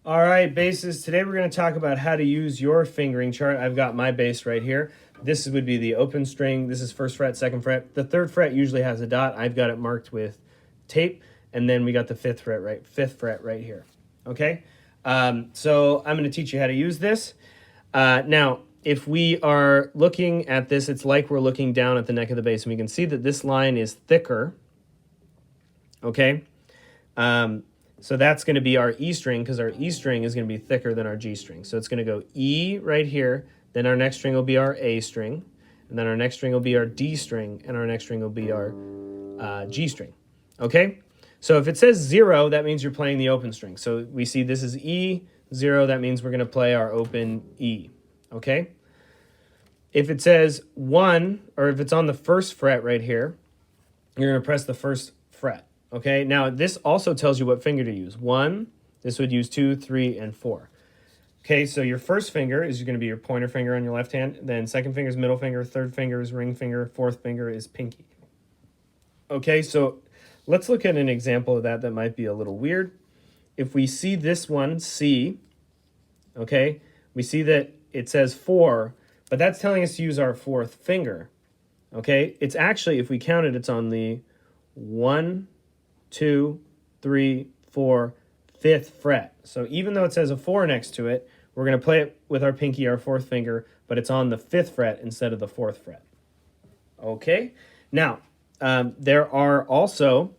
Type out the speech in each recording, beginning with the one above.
All right, basses. Today we're going to talk about how to use your fingering chart. I've got my bass right here. This would be the open string. This is first fret, second fret. The third fret usually has a dot. I've got it marked with tape. And then we got the fifth fret right here. Okay? So I'm going to teach you how to use this. Now, if we are looking at this, it's like we're looking down at the neck of the bass. And we can see that this line is thicker. Okay? So that's going to be our E string, because our E string is going to be thicker than our G string. So it's going to go E right here, then our next string will be our A string, and then our next string will be our D string, and our next string will be our G string. Okay? So if it says 0, that means you're playing the open string. So we see this is E, 0, that means we're going to play our open E. Okay? If it says 1, or if it's on the first fret right here, you're going to press the first fret. Okay, now this also tells you what finger to use. 1, this would use 2, 3, and 4. Okay, so your first finger is going to be your pointer finger on your left hand. Then second finger is middle finger, third finger is ring finger, fourth finger is pinky. Okay, so let's look at an example of that might be a little weird. If we see this one, C, okay, we see that it says 4, but that's telling us to use our fourth finger. Okay, it's actually, if we count it, it's on the 1, 2, 3, 4, 5th fret. So even though it says a 4 next to it, we're going to play it with our pinky, our fourth finger, but it's on the 5th fret instead of the 4th fret. Okay? Now, there are also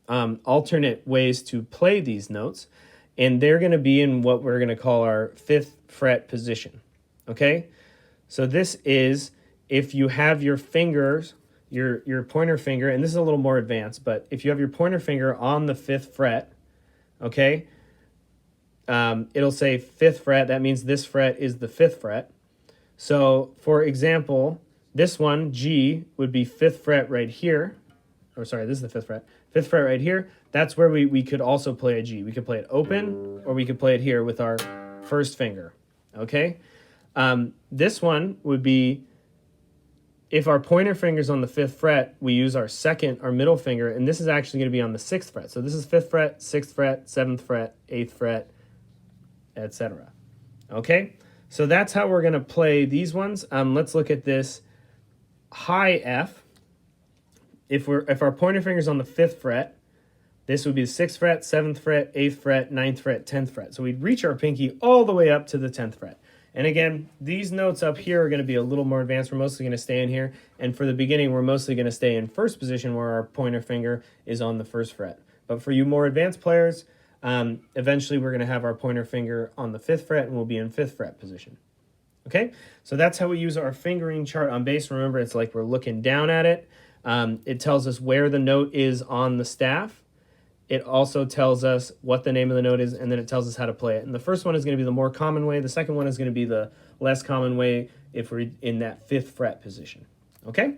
alternate ways to play these notes, and they're going to be in what we're going to call our 5th fret position. Okay? So this is if you have your fingers, your pointer finger, and this is a little more advanced, but if you have your pointer finger on the 5th fret, okay, it'll say 5th fret. That means this fret is the 5th fret. So, for example, this one, G, would be 5th fret right here. Or sorry, this is the 5th fret. 5th fret right here. That's where we could also play a G. We could play it open, or we could play it here with our first finger. Okay? This one would be, if our pointer finger's on the 5th fret, we use our middle finger, and this is actually going to be on the 6th fret. So this is 5th fret, 6th fret, 7th fret, 8th fret, etc. Okay? So that's how we're going to play these ones. Let's look at this high F. If our pointer finger's on the 5th fret, this would be the 6th fret, 7th fret, 8th fret, 9th fret, 10th fret. So we'd reach our pinky all the way up to the 10th fret. And again, these notes up here are going to be a little more advanced. We're mostly going to stay in here. And for the beginning, we're mostly going to stay in first position where our pointer finger is on the 1st fret. But for you more advanced players, eventually we're going to have our pointer finger on the 5th fret and we'll be in 5th fret position. Okay? So that's how we use our fingering chart on bass. Remember, it's like we're looking down at it. It tells us where the note is on the staff. It also tells us what the name of the note is, and then it tells us how to play it. And the first one is going to be the more common way. The second one is going to be the less common way if we're in that 5th fret position. Okay?